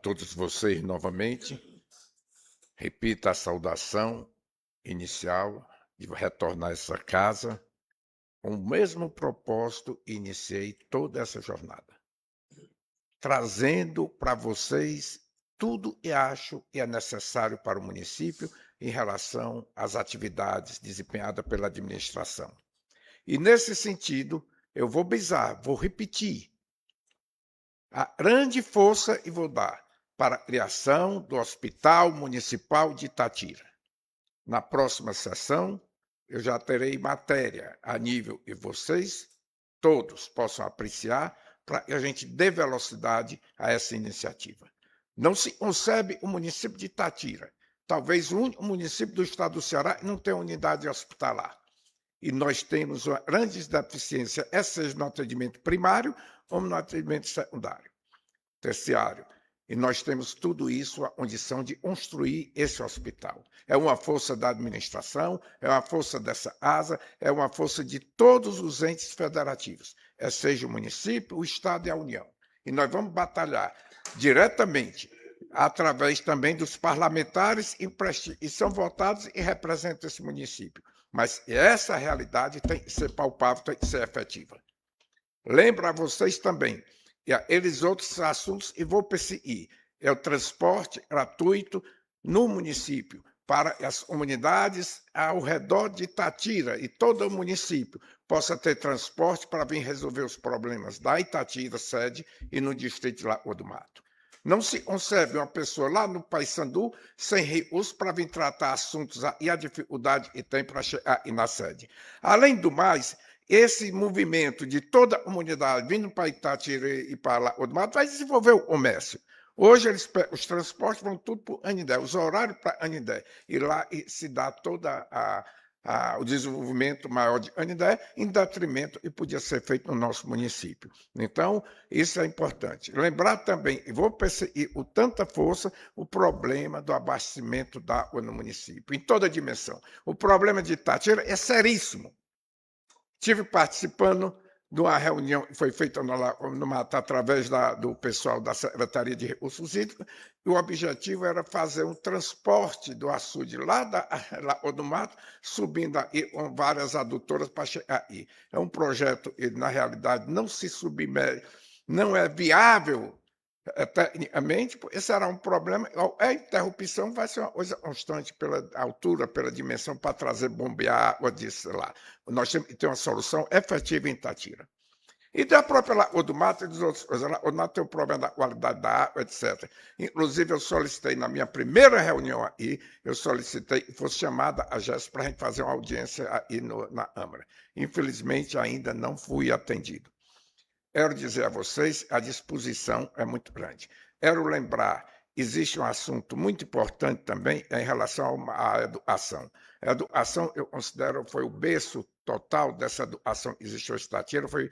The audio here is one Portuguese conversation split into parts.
Todos vocês novamente. Repita a saudação inicial de retornar a essa casa. Com o mesmo propósito, iniciei toda essa jornada, trazendo para vocês tudo que acho que é necessário para o município em relação às atividades desempenhadas pela administração. E nesse sentido, eu vou repetir a grande força e vou dar para a criação do Hospital Municipal de Itatira. Na próxima sessão, eu já terei matéria a nível e vocês todos possam apreciar para que a gente dê velocidade a essa iniciativa. Não se concebe o município de Itatira, talvez o único município do estado do Ceará que não tem unidade hospitalar. E nós temos uma grande deficiência, seja no atendimento primário ou no atendimento secundário, terciário. E nós temos tudo isso, a condição de construir esse hospital. É uma força da administração, é uma força dessa asa, é uma força de todos os entes federativos, seja o município, o Estado e a União. E nós vamos batalhar diretamente, através também dos parlamentares e são votados e representam esse município. Mas essa realidade tem que ser palpável, tem que ser efetiva. Lembro a vocês também e eles outros assuntos e vou perseguir. É o transporte gratuito no município para as comunidades ao redor de Itatira e todo o município possa ter transporte para vir resolver os problemas da Itatira, sede, e no distrito de Lagoa do Mato. Não se concebe uma pessoa lá no Paissandu sem recursos para vir tratar assuntos e a dificuldade que tem para chegar na sede. Além do mais, esse movimento de toda a comunidade vindo para Itatira e para Lagoa do Mato vai desenvolver o comércio. Hoje os transportes vão tudo para o Anidé, os horários para Anidé. E lá se dá toda o desenvolvimento maior de Anidé em detrimento e podia ser feito no nosso município. Então, isso é importante. Lembrar também, e vou perseguir com tanta força, o problema do abastecimento da água no município, em toda a dimensão. O problema de Itatira é seríssimo. Tive participando de uma reunião que foi feita no Mato através do pessoal da Secretaria de Recursos Hídricos, e o objetivo era fazer um transporte do açude lá do Mato, subindo aí com várias adutoras para chegar aí. É um projeto que, na realidade, não se submete, não é viável tecnicamente, esse será um problema. A interrupção vai ser uma coisa constante pela altura, pela dimensão, para trazer bombear água disso lá. Nós temos que ter uma solução efetiva em Itatira. E da própria Lagoa do Mato e dos outros coisas. A Lagoa do Mato tem o problema da qualidade da água, etc. Inclusive, eu solicitei, na minha primeira reunião aí, eu solicitei que fosse chamada a GES para a gente fazer uma audiência aí na Câmara. Infelizmente, ainda não fui atendido. Quero dizer a vocês, a disposição é muito grande. Quero lembrar, existe um assunto muito importante também em relação à educação. A educação, eu considero, foi o berço total dessa educação que existe hoje em Itatira, foi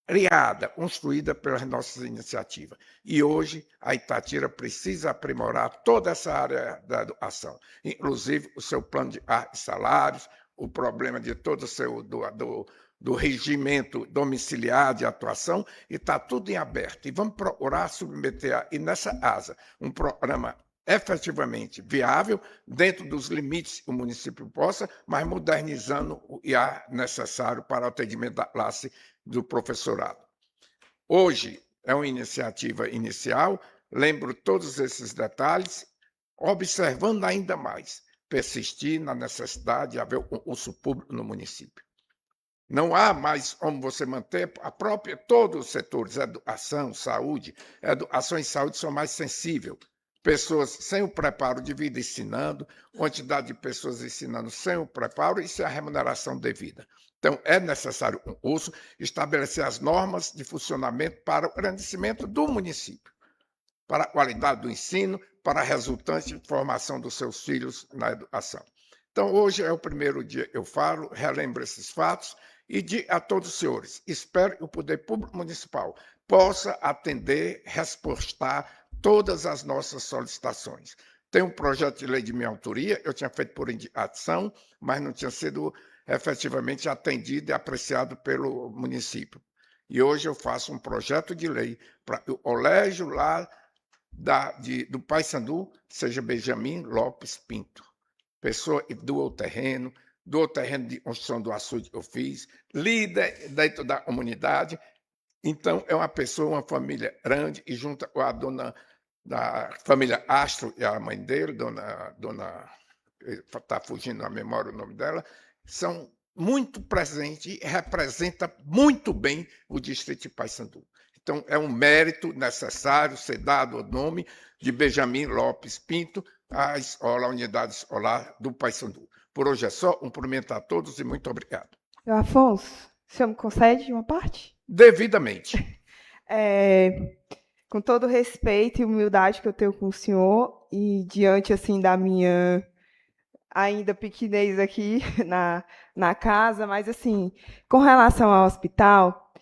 criada, construída pelas nossas iniciativas. E hoje a Itatira precisa aprimorar toda essa área da educação, inclusive o seu plano de salários, o problema de todo o seu do regimento domiciliar de atuação, e está tudo em aberto. E vamos procurar submeter e nessa asa um programa efetivamente viável, dentro dos limites que o município possa, mas modernizando o IA necessário para o atendimento da classe do professorado. Hoje é uma iniciativa inicial, lembro todos esses detalhes, observando ainda mais, persistir na necessidade de haver um concurso público no município. Não há mais como você manter todos os setores, educação, saúde. Educação e saúde são mais sensíveis. Pessoas sem o preparo de vida ensinando, quantidade de pessoas ensinando sem o preparo e sem a remuneração devida. Então, é necessário um curso estabelecer as normas de funcionamento para o engrandecimento do município, para a qualidade do ensino, para a resultante de formação dos seus filhos na educação. Então, hoje é o primeiro dia que eu falo, relembro esses fatos e digo a todos os senhores, espero que o Poder Público Municipal possa atender, respostar todas as nossas solicitações. Tem um projeto de lei de minha autoria, eu tinha feito por indicação, mas não tinha sido efetivamente atendido e apreciado pelo município. E hoje eu faço um projeto de lei para o colégio lá do Paysandu seja Benjamin Lopes Pinto. Pessoa que doa o terreno de construção do açude que eu fiz, líder dentro da comunidade. Então, é uma pessoa, uma família grande, e junto com a dona da família Astro e a mãe dele, dona está fugindo a memória o nome dela, são muito presentes e representa muito bem o distrito de Paysandu. Então, é um mérito necessário ser dado o nome de Benjamin Lopes Pinto à escola, à unidade escolar do Paysandu. Por hoje é só, cumprimento a todos e muito obrigado. Afonso, o senhor me concede uma parte? Devidamente. Com todo o respeito e humildade que eu tenho com o senhor, e diante assim da minha ainda pequenez aqui na casa, mas assim, com relação ao hospital,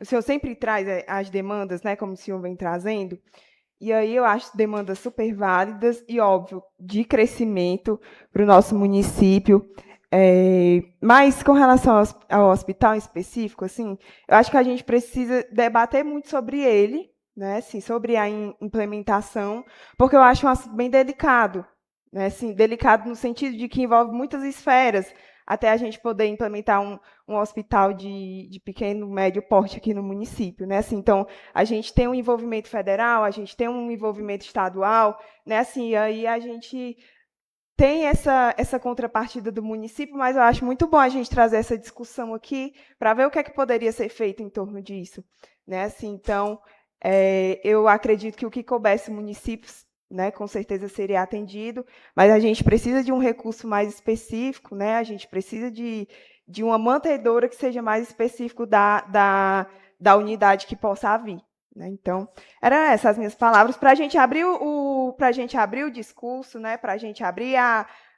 o senhor sempre traz as demandas, né, como o senhor vem trazendo, e aí eu acho demandas super válidas e, óbvio, de crescimento para o nosso município. Mas com relação ao hospital em específico, assim, eu acho que a gente precisa debater muito sobre ele, né, assim, sobre a implementação, porque eu acho um assunto bem delicado, né, assim, delicado no sentido de que envolve muitas esferas, até a gente poder implementar um hospital de pequeno, médio porte aqui no município, né? Assim, então, a gente tem um envolvimento federal, a gente tem um envolvimento estadual, né? Assim, aí a gente tem essa contrapartida do município, mas eu acho muito bom a gente trazer essa discussão aqui para ver o que é que poderia ser feito em torno disso, né? Assim, então, eu acredito que o que coubesse municípios, né, com certeza seria atendido, mas a gente precisa de um recurso mais específico, né? A gente precisa de uma mantedora que seja mais específico da unidade que possa vir, né? Então, eram essas as minhas palavras para a gente abrir o discurso, né? Para a gente abrir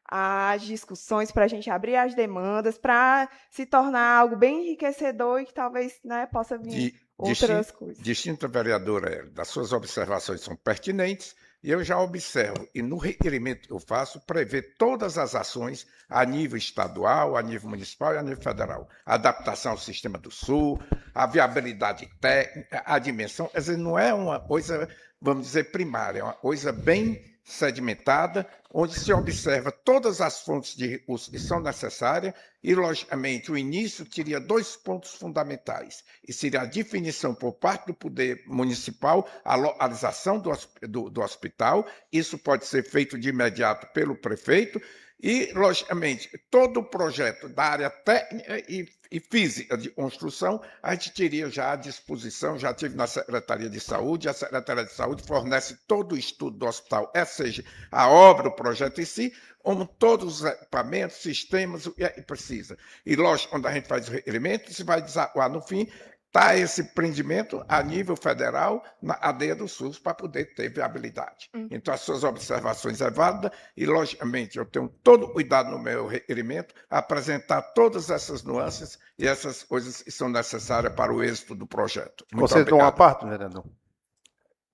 as discussões, para a gente abrir as demandas, para se tornar algo bem enriquecedor e que talvez, né, possa vir outras coisas. Distinta vereadora, das suas observações são pertinentes, e eu já observo, e no requerimento que eu faço, prevê todas as ações a nível estadual, a nível municipal e a nível federal. A adaptação ao sistema do Sul, a viabilidade técnica, a dimensão, quer dizer, não é uma coisa, vamos dizer, primária, é uma coisa bem sedimentada, onde se observa todas as fontes de recursos que são necessárias e, logicamente, o início teria dois pontos fundamentais, e seria a definição por parte do poder municipal, a localização do hospital, isso pode ser feito de imediato pelo prefeito, e, logicamente, todo o projeto da área técnica e física de construção, a gente teria já à disposição, já tive na Secretaria de Saúde, a Secretaria de Saúde fornece todo o estudo do hospital, seja a obra, o projeto em si, como todos os equipamentos, sistemas, o que precisa. E, lógico, quando a gente faz o requerimento, se vai desaguar no fim, está esse prendimento a nível federal na ADEA do SUS para poder ter viabilidade. Então, as suas observações é válida e, logicamente, eu tenho todo o cuidado no meu requerimento a apresentar todas essas nuances e essas coisas que são necessárias para o êxito do projeto. Muito Você deu uma parte, vereador?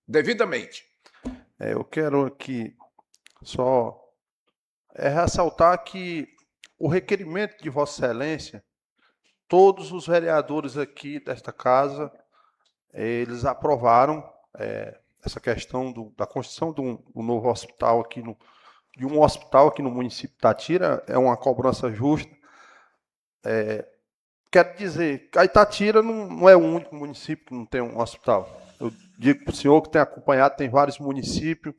Devidamente. Eu quero aqui só ressaltar que o requerimento de Vossa Excelência, todos os vereadores aqui desta casa, eles aprovaram essa questão da construção de um novo hospital aqui de um hospital aqui no município de Itatira. É uma cobrança justa. Quero dizer, a Itatira não é o único município que não tem um hospital. Eu digo para o senhor que tem acompanhado, tem vários municípios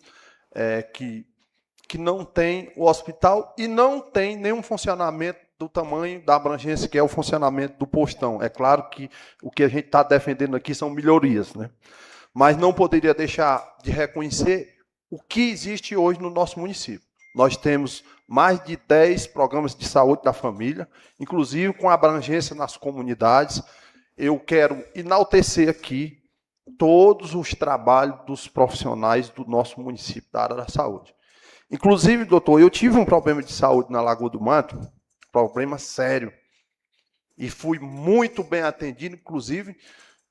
que não tem o hospital e não tem nenhum funcionamento do tamanho da abrangência que é o funcionamento do postão. É claro que o que a gente está defendendo aqui são melhorias, né? Mas não poderia deixar de reconhecer o que existe hoje no nosso município. Nós temos mais de 10 programas de saúde da família, inclusive com abrangência nas comunidades. Eu quero enaltecer aqui todos os trabalhos dos profissionais do nosso município, da área da saúde. Inclusive, doutor, eu tive um problema de saúde na Lagoa do Mato, problema sério, e fui muito bem atendido. Inclusive,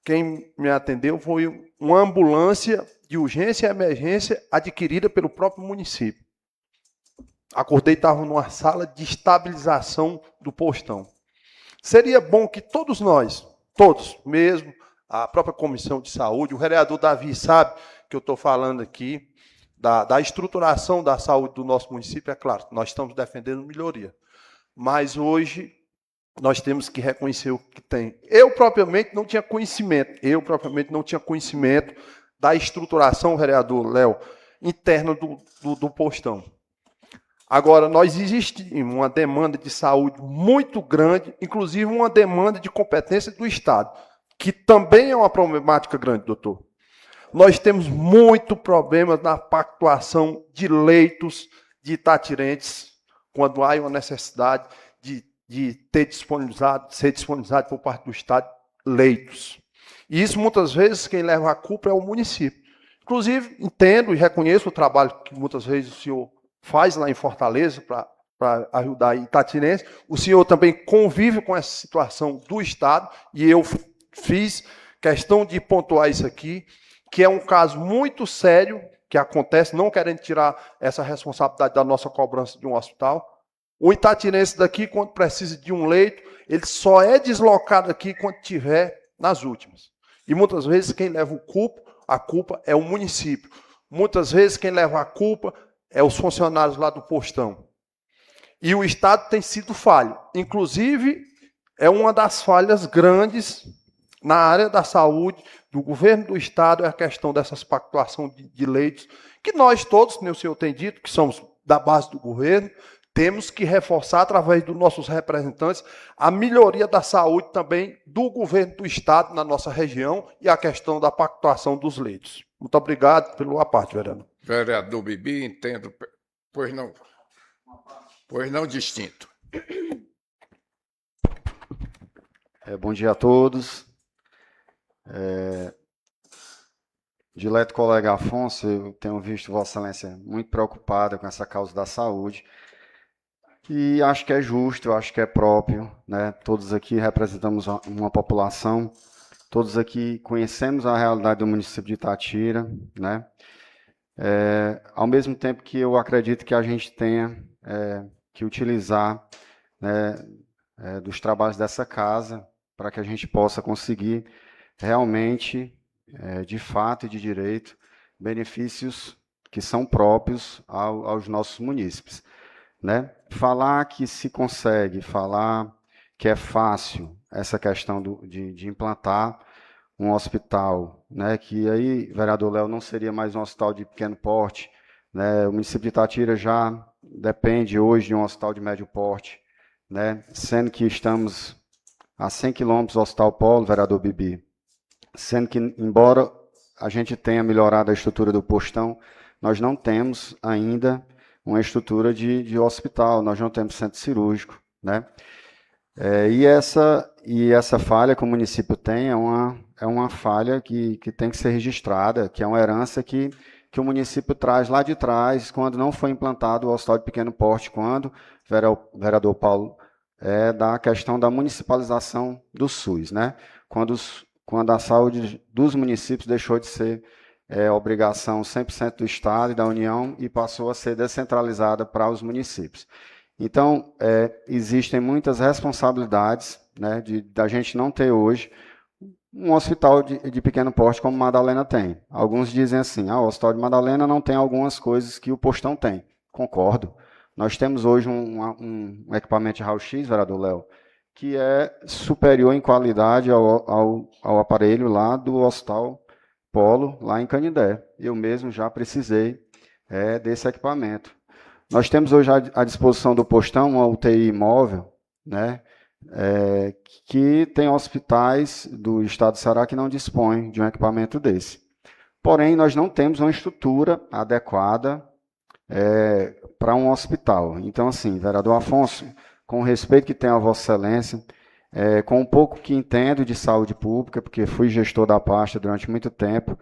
quem me atendeu foi uma ambulância de urgência e emergência adquirida pelo próprio município. Acordei, estava numa sala de estabilização do postão. Seria bom que todos nós, todos mesmo, a própria Comissão de Saúde, o vereador Davi sabe que eu estou falando aqui da estruturação da saúde do nosso município. É claro, nós estamos defendendo melhoria, mas hoje nós temos que reconhecer o que tem. Eu propriamente não tinha conhecimento da estruturação, vereador Léo, interna do postão. Agora, nós existe uma demanda de saúde muito grande, inclusive uma demanda de competência do Estado, que também é uma problemática grande, doutor. Nós temos muito problema na pactuação de leitos de Itatirentes, quando há uma necessidade de ser disponibilizado por parte do Estado leitos. E isso, muitas vezes, quem leva a culpa é o município. Inclusive, entendo e reconheço o trabalho que muitas vezes o senhor faz lá em Fortaleza para ajudar Itatirense. O senhor também convive com essa situação do Estado, e eu fiz questão de pontuar isso aqui, que é um caso muito sério que acontece, não querendo tirar essa responsabilidade da nossa cobrança de um hospital. O Itatirense daqui, quando precisa de um leito, ele só é deslocado aqui quando tiver nas últimas. E muitas vezes quem leva a culpa é o município. Muitas vezes quem leva a culpa é os funcionários lá do postão. E o Estado tem sido falho. Inclusive, é uma das falhas grandes na área da saúde, do governo do Estado, é a questão dessas pactuações de leitos, que nós todos, como o senhor tem dito, que somos da base do governo, temos que reforçar, através dos nossos representantes, a melhoria da saúde também do governo do Estado na nossa região e a questão da pactuação dos leitos. Muito obrigado pela parte, vereador. Vereador Bibi, entendo. Pois não, distinto. Bom dia a todos. Dileto colega Afonso, eu tenho visto Vossa Excelência muito preocupada com essa causa da saúde. E acho que é justo, eu acho que é próprio, né? Todos aqui representamos uma população, todos aqui conhecemos a realidade do município de Itatira, né? Ao mesmo tempo que eu acredito que a gente tenha que utilizar, né, dos trabalhos dessa casa para que a gente possa conseguir realmente, de fato e de direito, benefícios que são próprios aos nossos munícipes. Né? Falar que se consegue, falar que é fácil essa questão de implantar um hospital, né? Que aí, vereador Léo, não seria mais um hospital de pequeno porte, né? O município de Itatira já depende hoje de um hospital de médio porte, né? Sendo que estamos a 100 quilômetros do Hospital Polo, vereador Bibi, sendo que, embora a gente tenha melhorado a estrutura do postão, nós não temos ainda uma estrutura de hospital, nós não temos centro cirúrgico, né? E essa falha que o município tem é uma falha que tem que ser registrada, que é uma herança que o município traz lá de trás, quando não foi implantado o hospital de pequeno porte, quando o vereador Paulo da questão da municipalização do SUS, né? Quando a saúde dos municípios deixou de ser obrigação 100% do Estado e da União e passou a ser descentralizada para os municípios. Então, existem muitas responsabilidades, né, da gente não ter hoje um hospital de pequeno porte como Madalena tem. Alguns dizem assim, o hospital de Madalena não tem algumas coisas que o postão tem. Concordo. Nós temos hoje um equipamento de raio-x, vereador Léo, que é superior em qualidade ao aparelho lá do Hospital Polo, lá em Canindé. Eu mesmo já precisei desse equipamento. Nós temos hoje à disposição do postão uma UTI móvel, né, que tem hospitais do estado do Ceará que não dispõem de um equipamento desse. Porém, nós não temos uma estrutura adequada para um hospital. Então, assim, vereador Afonso, com o respeito que tenho a Vossa Excelência, com um pouco que entendo de saúde pública, porque fui gestor da pasta durante muito tempo,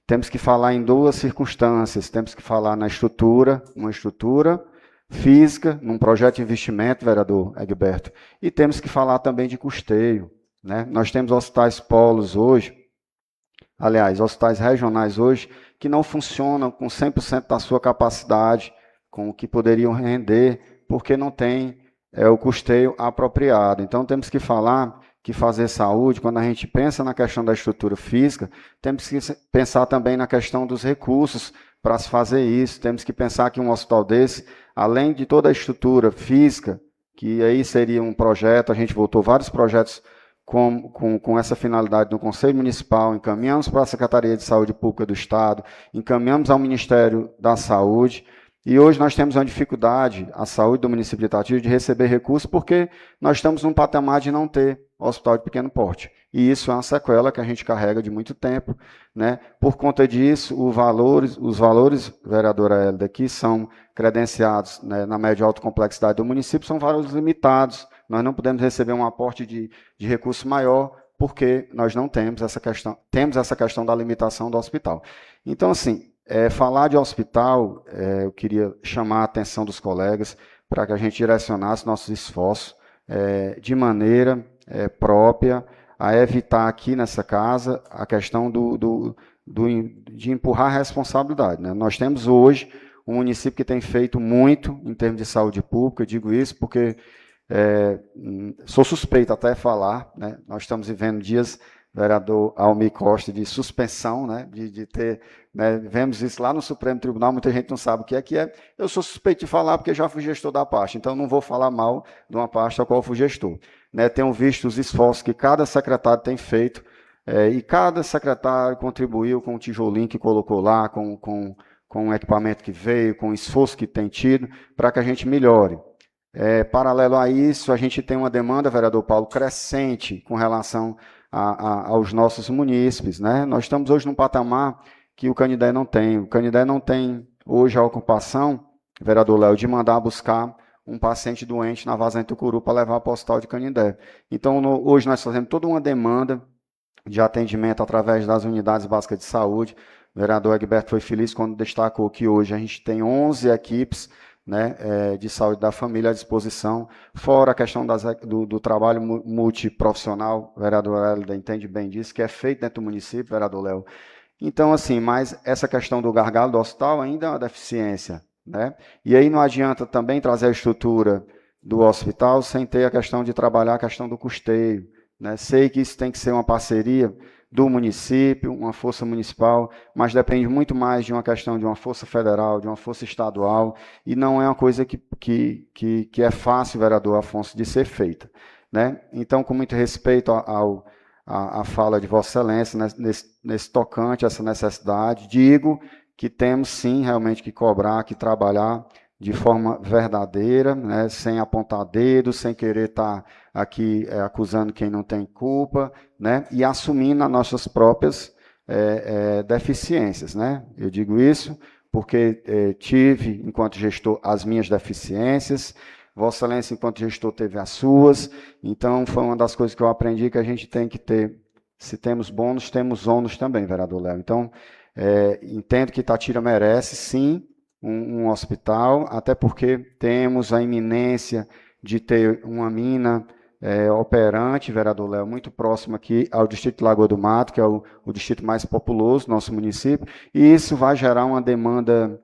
temos que falar em duas circunstâncias. Temos que falar na estrutura, uma estrutura física, num projeto de investimento, vereador Egberto, e temos que falar também de custeio, né? Nós temos hospitais polos hoje, aliás, hospitais regionais hoje, que não funcionam com 100% da sua capacidade, com o que poderiam render, porque não tem o custeio apropriado. Então, temos que falar que fazer saúde, quando a gente pensa na questão da estrutura física, temos que pensar também na questão dos recursos para se fazer isso. Temos que pensar que um hospital desse, além de toda a estrutura física, que aí seria um projeto, a gente voltou vários projetos com essa finalidade no Conselho Municipal, encaminhamos para a Secretaria de Saúde Pública do Estado, encaminhamos ao Ministério da Saúde, e hoje nós temos uma dificuldade, a saúde do município de Itatiba, de receber recursos, porque nós estamos num patamar de não ter hospital de pequeno porte. E isso é uma sequela que a gente carrega de muito tempo, né? Por conta disso, os valores, vereadora Hélida, que são credenciados, né, na média e alta complexidade do município, são valores limitados. Nós não podemos receber um aporte de recurso maior, porque nós não temos essa questão da limitação do hospital. Então, assim, falar de hospital, eu queria chamar a atenção dos colegas para que a gente direcionasse nossos esforços de maneira própria, a evitar aqui nessa casa a questão de empurrar a responsabilidade, né? Nós temos hoje um município que tem feito muito em termos de saúde pública, eu digo isso porque sou suspeito até falar, né? Nós estamos vivendo dias, vereador Almir Costa, de suspensão, né? de ter, né? Vemos isso lá no Supremo Tribunal, muita gente não sabe o que é. Eu sou suspeito de falar porque já fui gestor da pasta, então não vou falar mal de uma pasta a qual fui gestor, né? Tenho visto os esforços que cada secretário tem feito, e cada secretário contribuiu com o tijolinho que colocou lá, com o equipamento que veio, com o esforço que tem tido, para que a gente melhore. Paralelo a isso, a gente tem uma demanda, vereador Paulo, crescente com relação aos nossos munícipes, né? Nós estamos hoje num patamar que o Canindé não tem. O Canindé não tem hoje a ocupação, vereador Léo, de mandar buscar um paciente doente na Vazante Tucuru para levar para o hospital de Canindé. Então, hoje nós fazemos toda uma demanda de atendimento através das unidades básicas de saúde. O vereador Egberto foi feliz quando destacou que hoje a gente tem 11 equipes, né, de saúde da família à disposição, fora a questão do trabalho multiprofissional, o vereador Hélida entende bem disso, que é feito dentro do município, vereador Léo. Então, assim, mas essa questão do gargalo do hospital ainda é uma deficiência, né? E aí não adianta também trazer a estrutura do hospital sem ter a questão de trabalhar a questão do custeio, né? Sei que isso tem que ser uma parceria do município, uma força municipal, mas depende muito mais de uma questão de uma força federal, de uma força estadual, e não é uma coisa que é fácil, vereador Afonso, de ser feita, né? Então, com muito respeito à fala de Vossa Excelência, nesse tocante, essa necessidade, digo que temos sim realmente que cobrar, que trabalhar de forma verdadeira, né, sem apontar dedos, sem querer estar aqui acusando quem não tem culpa, né, e assumindo as nossas próprias deficiências, né? Eu digo isso porque tive, enquanto gestor, as minhas deficiências, Vossa Excelência, enquanto gestor, teve as suas, então foi uma das coisas que eu aprendi que a gente tem que ter, se temos bônus, temos ônus também, vereador Léo. Então, entendo que Itatira merece, sim, um hospital, até porque temos a iminência de ter uma mina operante, vereador Léo, muito próximo aqui ao distrito de Lagoa do Mato, que é o distrito mais populoso do nosso município, e isso vai gerar uma demanda,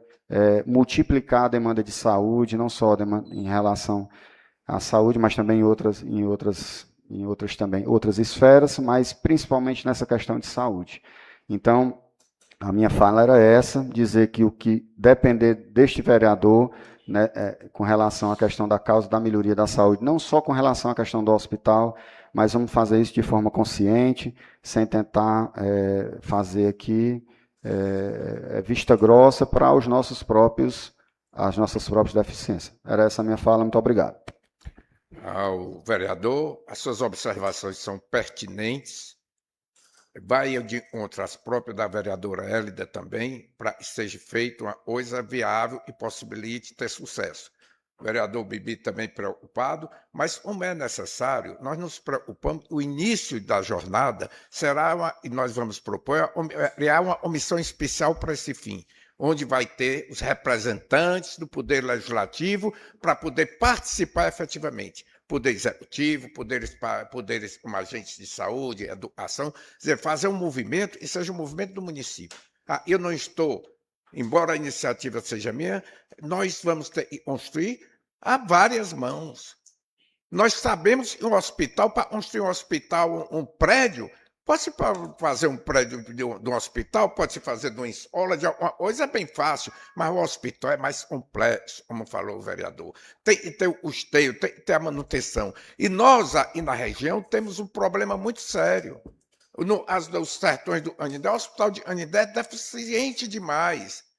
multiplicar a demanda de saúde, não só em relação à saúde, mas também em outras esferas, mas principalmente nessa questão de saúde. Então, a minha fala era essa, dizer que o que depender deste vereador, né, com relação à questão da causa da melhoria da saúde, não só com relação à questão do hospital, mas vamos fazer isso de forma consciente, sem tentar fazer aqui vista grossa para as nossas próprias deficiências. Era essa a minha fala, muito obrigado. Ao vereador, as suas observações são pertinentes, vai de encontro às próprias da vereadora Hélida também, para que seja feita uma coisa viável e possibilite ter sucesso. O vereador Bibi também preocupado, mas como é necessário, nós nos preocupamos, o início da jornada será, e nós vamos propor, criar uma comissão especial para esse fim, onde vai ter os representantes do Poder Legislativo para poder participar efetivamente. Poder Executivo, poderes como agentes de saúde, educação, quer dizer, fazer um movimento e seja um movimento do município. Eu não estou, embora a iniciativa seja minha, nós vamos ter que construir a várias mãos. Nós sabemos que um hospital, para construir um hospital, um prédio, pode-se fazer um prédio de um hospital, pode-se fazer de uma escola, de alguma coisa, é bem fácil, mas o hospital é mais complexo, como falou o vereador. Tem que ter o esteio, tem que ter a manutenção. E nós, aí na região, temos um problema muito sério. Os sertões do Anidé, o hospital de Anidé é deficiente demais.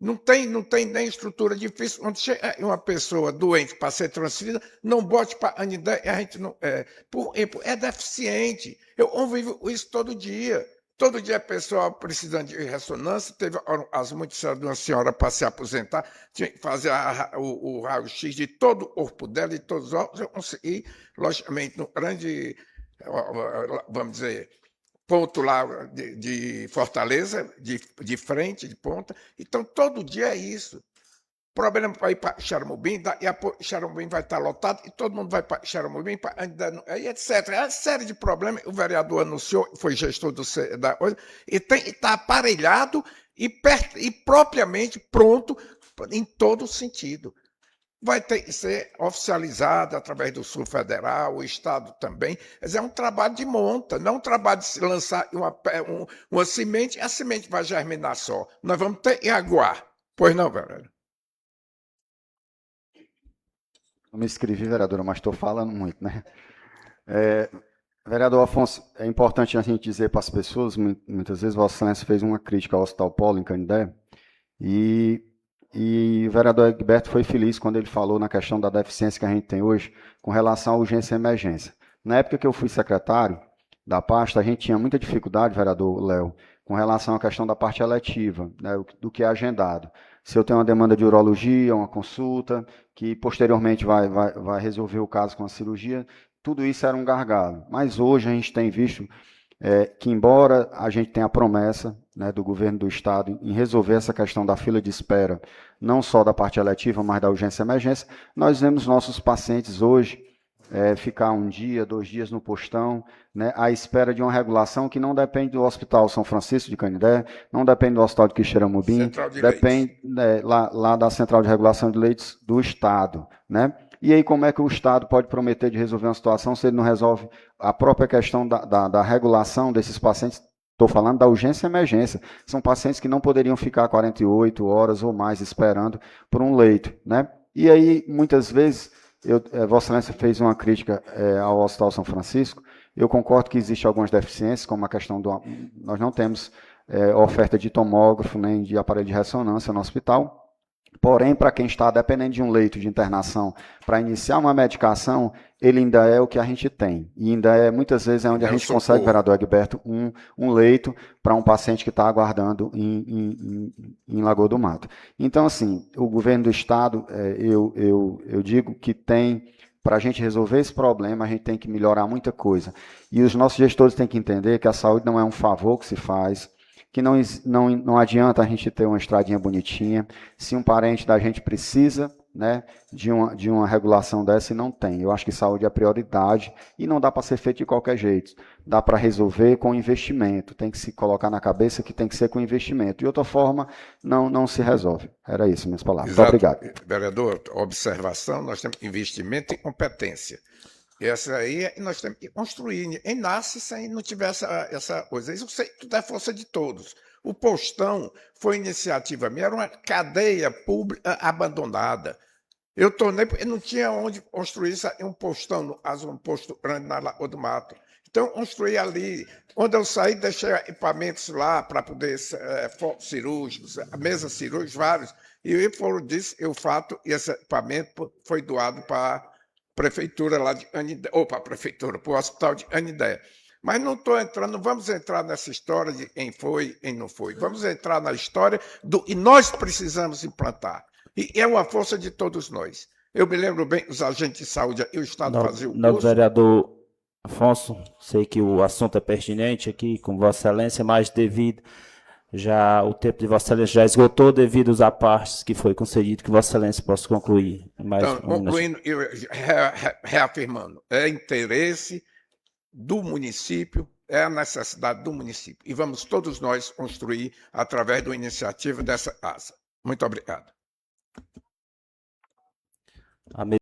Não tem nem estrutura difícil. Quando chega uma pessoa doente para ser transferida, não bote para Anidé, a gente não. É deficiente. Eu convivo isso todo dia. Todo dia a pessoa precisando de ressonância, teve as muitas de uma senhora para se aposentar, tinha que fazer o raio-x de todo o corpo dela, de todos os órgãos. Eu consegui, logicamente, no grande, vamos dizer, ponto lá de Fortaleza, de frente, de ponta. Então, todo dia é isso. O problema vai ir para Xaramubim, e a Xaramubim vai estar lotado, e todo mundo vai para Xaramubim, aí, etc. É uma série de problemas. O vereador anunciou, foi gestor da coisa, e tem que estar aparelhado e propriamente pronto em todo sentido. Vai ter que ser oficializado através do Sul Federal, o Estado também. Mas é um trabalho de monta, não é um trabalho de se lançar uma semente, a semente vai germinar só. Nós vamos ter que aguar. Pois não, vereador? Eu me inscrevi, vereadora, mas estou falando muito, né? Vereador Afonso, é importante a gente dizer para as pessoas, muitas vezes Vossa Excelência fez uma crítica ao Hospital Polo em Canindé, e o vereador Egberto foi feliz quando ele falou na questão da deficiência que a gente tem hoje com relação à urgência e emergência. Na época que eu fui secretário da pasta, a gente tinha muita dificuldade, vereador Léo, com relação à questão da parte eletiva, né, do que é agendado. Se eu tenho uma demanda de urologia, uma consulta, que posteriormente vai resolver o caso com a cirurgia, tudo isso era um gargalo. Mas hoje a gente tem visto que, embora a gente tenha a promessa, né, do governo do Estado em resolver essa questão da fila de espera, não só da parte eletiva, mas da urgência e emergência, nós vemos nossos pacientes hoje ficar 1 dia, 2 dias no postão, né, à espera de uma regulação que não depende do Hospital São Francisco de Canindé, não depende do Hospital de Quixeramobim, depende lá da Central de Regulação de Leitos do Estado, né? E aí, como é que o Estado pode prometer de resolver uma situação se ele não resolve a própria questão da regulação desses pacientes? Estou falando da urgência e emergência. São pacientes que não poderiam ficar 48 horas ou mais esperando por um leito, né? E aí, muitas vezes, Vossa Excelência fez uma crítica ao Hospital São Francisco. Eu concordo que existem algumas deficiências, como a questão nós não temos oferta de tomógrafo nem de aparelho de ressonância no hospital. Porém, para quem está dependendo de um leito de internação para iniciar uma medicação, ele ainda é o que a gente tem. E ainda muitas vezes é onde a gente consegue, vereador Egberto, um leito para um paciente que está aguardando em Lagoa do Mato. Então, assim, o governo do Estado, eu digo que tem, para a gente resolver esse problema, a gente tem que melhorar muita coisa. E os nossos gestores têm que entender que a saúde não é um favor que se faz, que não adianta a gente ter uma estradinha bonitinha, se um parente da gente precisa, né, de uma regulação dessa e não tem. Eu acho que saúde é prioridade e não dá para ser feito de qualquer jeito. Dá para resolver com investimento, tem que se colocar na cabeça que tem que ser com investimento. De outra forma, não se resolve. Era isso, minhas palavras. Exato. Muito obrigado. Vereador, observação, nós temos investimento e competência. E essa aí nós temos que construir. Ninguém nasce sem não tiver essa coisa. Isso tudo é força de todos. O postão foi iniciativa minha, era uma cadeia pública abandonada. Eu tornei, porque não tinha onde construir um postão, um posto grande na Lagoa do Mato. Então, eu construí ali. Quando eu saí, deixei equipamentos lá para poder focos cirúrgicos, mesas cirúrgicas, vários. E foram disso, o fato, e esse equipamento foi doado para prefeitura lá de Anidé, ou para a prefeitura, para o hospital de Anidé. Mas não estou entrando, não vamos entrar nessa história de quem foi, quem não foi. Vamos entrar na história e nós precisamos implantar. E é uma força de todos nós. Eu me lembro bem, os agentes de saúde e o Estado faziam o curso. Vereador Afonso, sei que o assunto é pertinente aqui com Vossa Excelência, mas devido já o tempo de Vossa Excelência já esgotou devido às partes que foi concedido, que Vossa Excelência possa concluir. Então, concluindo e reafirmando, é interesse do município, é a necessidade do município. E vamos todos nós construir através da iniciativa dessa casa. Muito obrigado.